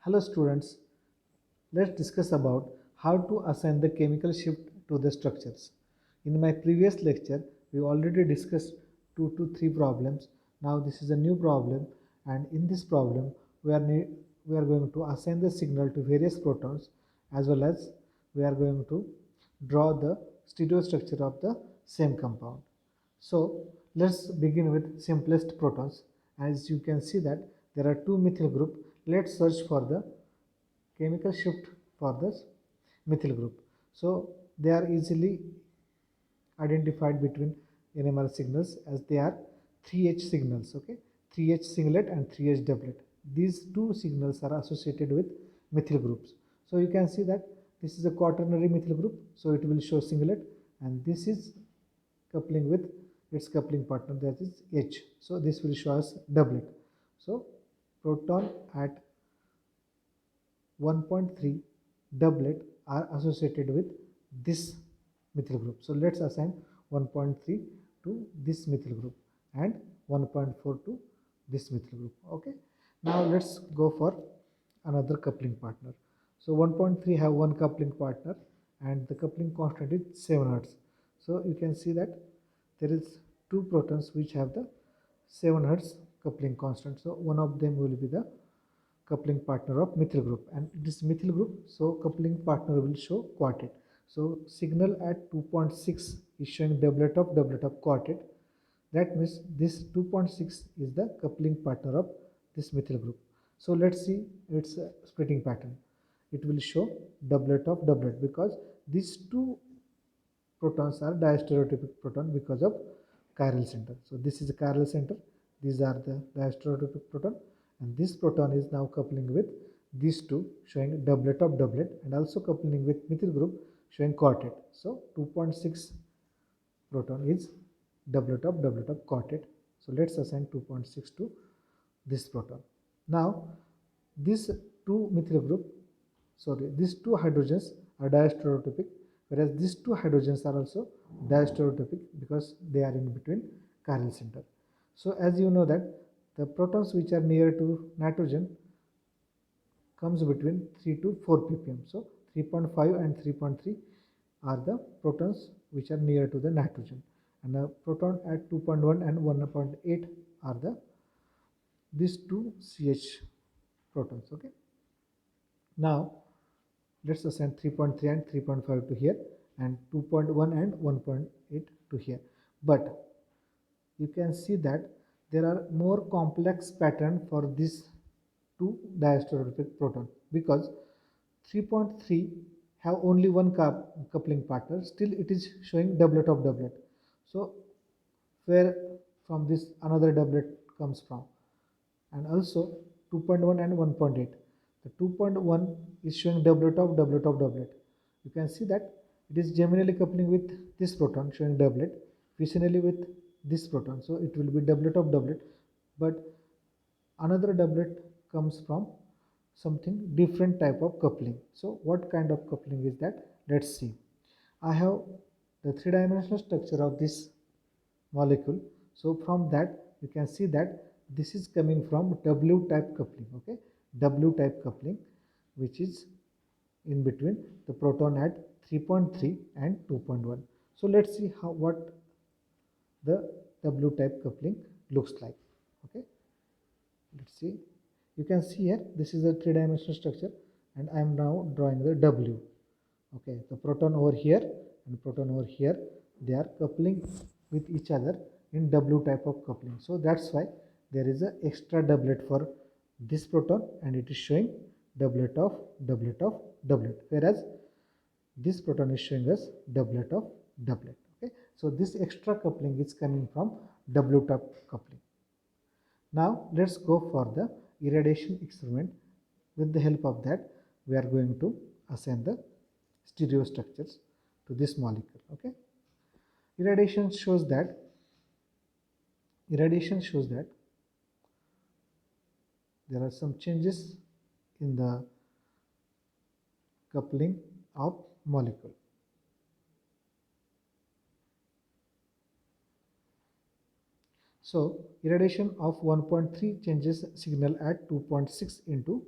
Hello students, let's discuss about how to assign the chemical shift to the structures. In my previous lecture, we already discussed 2 to 3 problems. Now this is a new problem, and in this problem we are going to assign the signal to various protons, as well as we are going to draw the stereostructure of the same compound. So let's begin with simplest protons. As you can see that there are two methyl group. Let's search for the chemical shift for this methyl group. So they are easily identified between NMR signals as they are 3H signals. Okay, 3H singlet and 3H doublet. These two signals are associated with methyl groups. So you can see that this is a quaternary methyl group, so it will show singlet, and this is coupling with its coupling partner, that is H. So this will show us doublet. So proton at 1.3 doublet are associated with this methyl group. So let's assign 1.3 to this methyl group and 1.4 to this methyl group. Okay. Now let's go for another coupling partner. So 1.3 have one coupling partner and the coupling constant is 7 Hertz. So you can see that there is two protons which have the 7 Hertz coupling constant. So one of them will be the coupling partner of methyl group, and this methyl group, so coupling partner will show quartet. So signal at 2.6 is showing doublet of quartet. That means this 2.6 is the coupling partner of this methyl group. So let's see its splitting pattern. It will show doublet of doublet because these two protons are diastereotypic proton because of chiral center. So this is a chiral center, these are the diastereotypic proton, and this proton is now coupling with these two showing doublet of doublet, and also coupling with methyl group showing quartet. So 2.6 proton is doublet of quartet. So let's assign 2.6 to this proton. Now this two methyl group, sorry, these two hydrogens are diastereotypic, whereas these two hydrogens are also diastereotypic because they are in between chiral center. So as you know that the protons which are near to nitrogen comes between 3 to 4 ppm. So 3.5 and 3.3 are the protons which are near to the nitrogen, and the proton at 2.1 and 1.8 are the these two CH protons. Okay. Now let's assign 3.3 and 3.5 to here, and 2.1 and 1.8 to here. But you can see that there are more complex pattern for this two diastereotypic proton, because 3.3 have only one coupling partner, still it is showing doublet of doublet. So where from this another doublet comes from, and also 2.1 and 1.8, the 2.1 is showing doublet of doublet. You can see that it is geminally coupling with this proton showing doublet, fissionally with this proton, so it will be doublet of doublet. But another doublet comes from something different type of coupling. So what kind of coupling is that? Let's see. I have the three-dimensional structure of this molecule. So from that you can see that this is coming from W type coupling. Okay, W type coupling, which is in between the proton at 3.3 and 2.1. So let's see how what the W type coupling looks like. Okay, let's see. You can see here this is a three-dimensional structure, and I am now drawing the W. Okay, the proton over here and proton over here, they are coupling with each other in W type of coupling. So that's why there is a extra doublet for this proton, and it is showing doublet of doublet, whereas this proton is showing us doublet of doublet. Okay, so this extra coupling is coming from W type coupling. Now let's go for the irradiation experiment. With the help of that, we are going to assign the stereo structures to this molecule. Okay, irradiation shows that there are some changes in the coupling of molecule. So irradiation of 1.3 changes signal at 2.6 into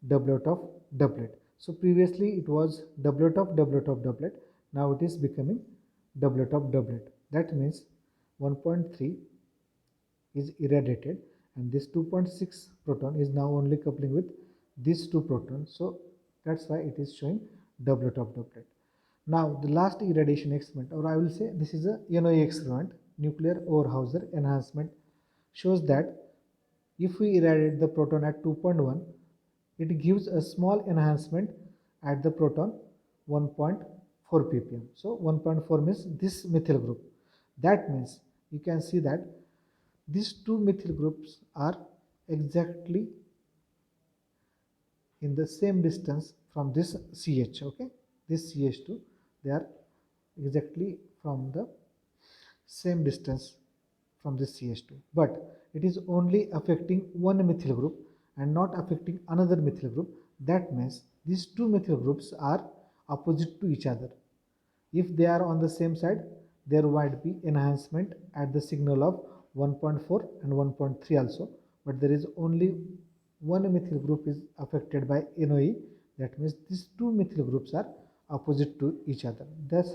doublet of doublet. So previously it was doublet of doublet of doublet. Now it is becoming doublet of doublet. That means 1.3 is irradiated, and this 2.6 proton is now only coupling with these two protons. So that's why it is showing doublet of doublet. Now the last irradiation experiment, or I will say this is a NOE experiment, nuclear Overhauser enhancement, shows that if we irradiate the proton at 2.1, it gives a small enhancement at the proton 1.4 ppm. So 1.4 means this methyl group. That means you can see that these two methyl groups are exactly in the same distance from this CH. Okay, this CH2, they are exactly from the same distance from this CH2, but it is only affecting one methyl group and not affecting another methyl group. That means these two methyl groups are opposite to each other. If they are on the same side, there might be enhancement at the signal of 1.4 and 1.3 also, but there is only one methyl group is affected by NOE. That means these two methyl groups are opposite to each other. That's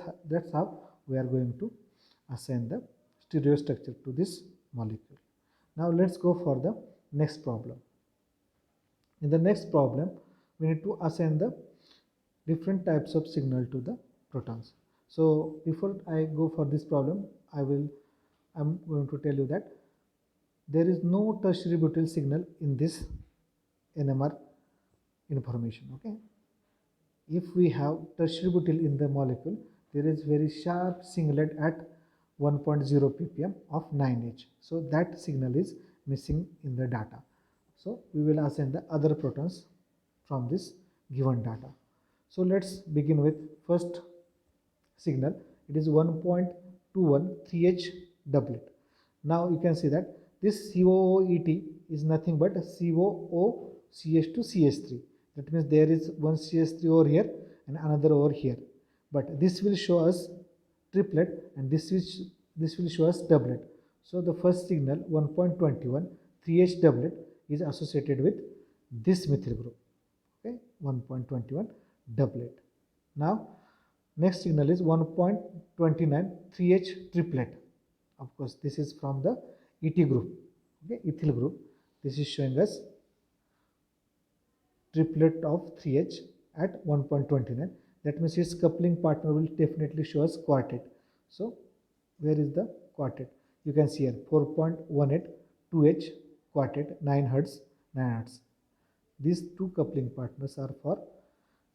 how we are going to assign the stereo structure to this molecule. Now let's go for the next problem. In the next problem, we need to assign the different types of signal to the protons. So before I go for this problem, I'm going to tell you that there is no tertiary butyl signal in this NMR information. Okay, if we have tertiary butyl in the molecule, there is very sharp singlet at 1.0 ppm of 9H. So that signal is missing in the data. So we will assign the other protons from this given data. So let's begin with first signal. It is 1.21 3H doublet. Now you can see that this COOET is nothing but COOCH2CH3. That means there is one CH3 over here and another over here. But this will show us triplet and this will show us doublet. So the first signal 1.21 3H doublet is associated with this methyl group. Okay, 1.21 doublet. Now next signal is 1.29 3H triplet. Of course, this is from the ET group. Okay, ethyl group. This is showing us triplet of 3H at 1.29. That means its coupling partner will definitely show us quartet. So where is the quartet? You can see here 4.18 2H quartet 9 Hz 9 Hz. These two coupling partners are for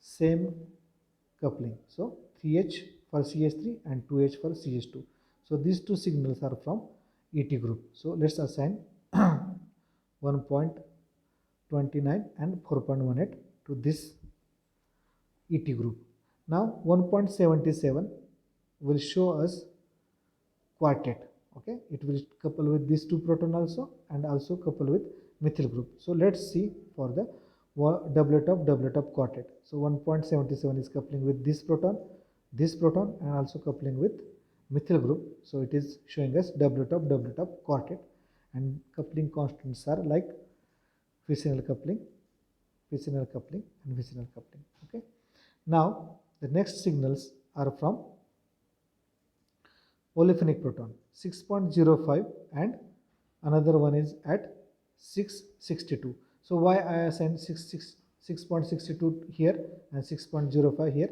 same coupling. So 3H for CH3 and 2H for CH2. So these two signals are from ET group. So let's assign 1.29 and 4.18 to this ET group. Now 1.77 will show us quartet. Okay, it will couple with these two proton also and also couple with methyl group. So let's see for the doublet of quartet. So 1.77 is coupling with this proton and also coupling with methyl group. So it is showing us doublet of quartet, and coupling constants are like vicinal coupling and vicinal coupling. Okay, now the next signals are from olefinic proton 6.05 and another one is at 662. So why I assign 6.62 here and 6.05 here?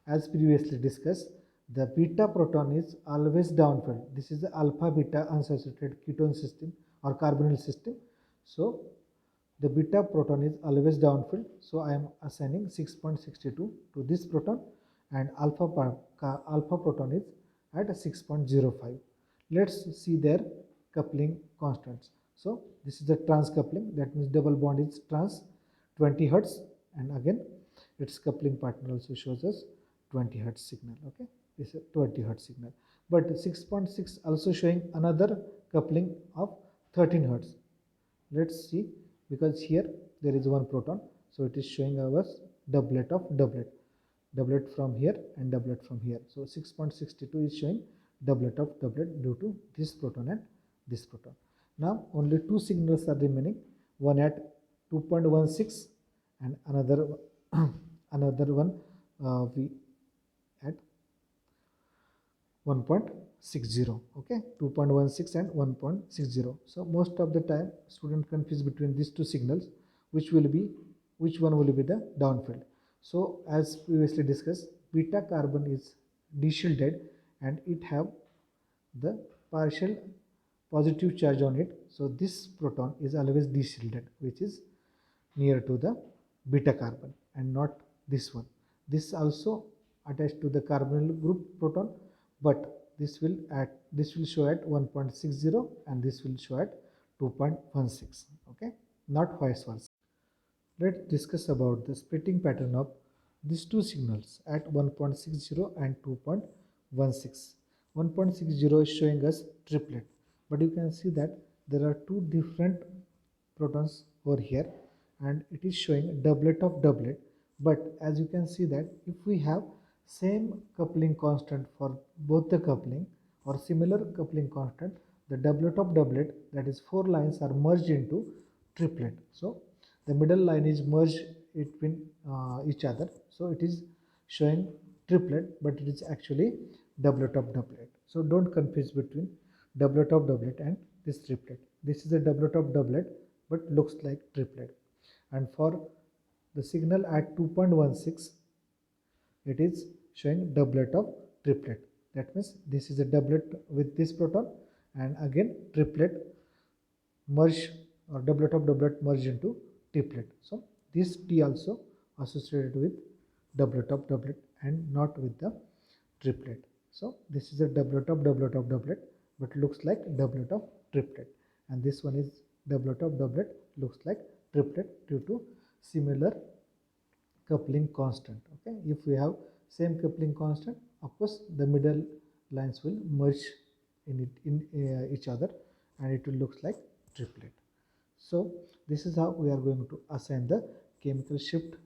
As previously discussed, the beta proton is always downfilled. This is the alpha beta unsaturated ketone system or carbonyl system. So the beta proton is always downfilled. So I am assigning 6.62 to this proton, and alpha proton is at 6.05. Let's see their coupling constants. So this is the trans coupling. That means double bond is trans 20 Hz, and again its coupling partner also shows us 20 Hz signal. Okay, this is a 20 Hz signal. But 6.6 also showing another coupling of 13 Hz. Let's see, because here there is one proton, so it is showing us doublet of doublet from here and doublet from here. So 6.62 is showing doublet of doublet due to this proton and this proton. Now only two signals are remaining, one at 2.16 and another another one we at 1.60. Okay, 2.16 and 1.60. So most of the time student confuse between these two signals, which one will be the downfield. So as previously discussed, beta carbon is deshielded and it have the partial positive charge on it. So this proton is always deshielded, which is near to the beta carbon and not this one. This also attached to the carbonyl group proton, but this will show at 1.60 and this will show at 2.16. Okay, not vice versa. Let's discuss about the splitting pattern of these two signals at 1.60 and 2.16. 1.60 is showing us triplet, but you can see that there are two different protons over here and it is showing doublet of doublet. But as you can see that if we have same coupling constant for both the coupling or similar coupling constant, the doublet of doublet, that is 4 lines, are merged into triplet. So the middle line is merged between each other, so it is showing triplet, but it is actually doublet of doublet. So don't confuse between doublet of doublet and this triplet. This is a doublet of doublet but looks like triplet. And for the signal at 2.16, it is showing doublet of triplet. That means this is a doublet with this proton and again triplet merge or doublet of doublet merge into triplet. So this T also associated with doublet of doublet and not with the triplet. So this is a doublet of doublet but looks like doublet of triplet, and this one is doublet of doublet looks like triplet due to similar coupling constant. Okay, if we have same coupling constant, of course the middle lines will merge in each other and it will looks like triplet. So this is how we are going to assign the chemical shift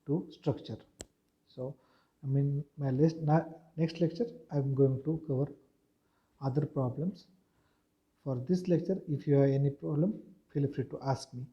to structure. So I mean my next lecture I am going to cover other problems. For this lecture, if you have any problem, feel free to ask me.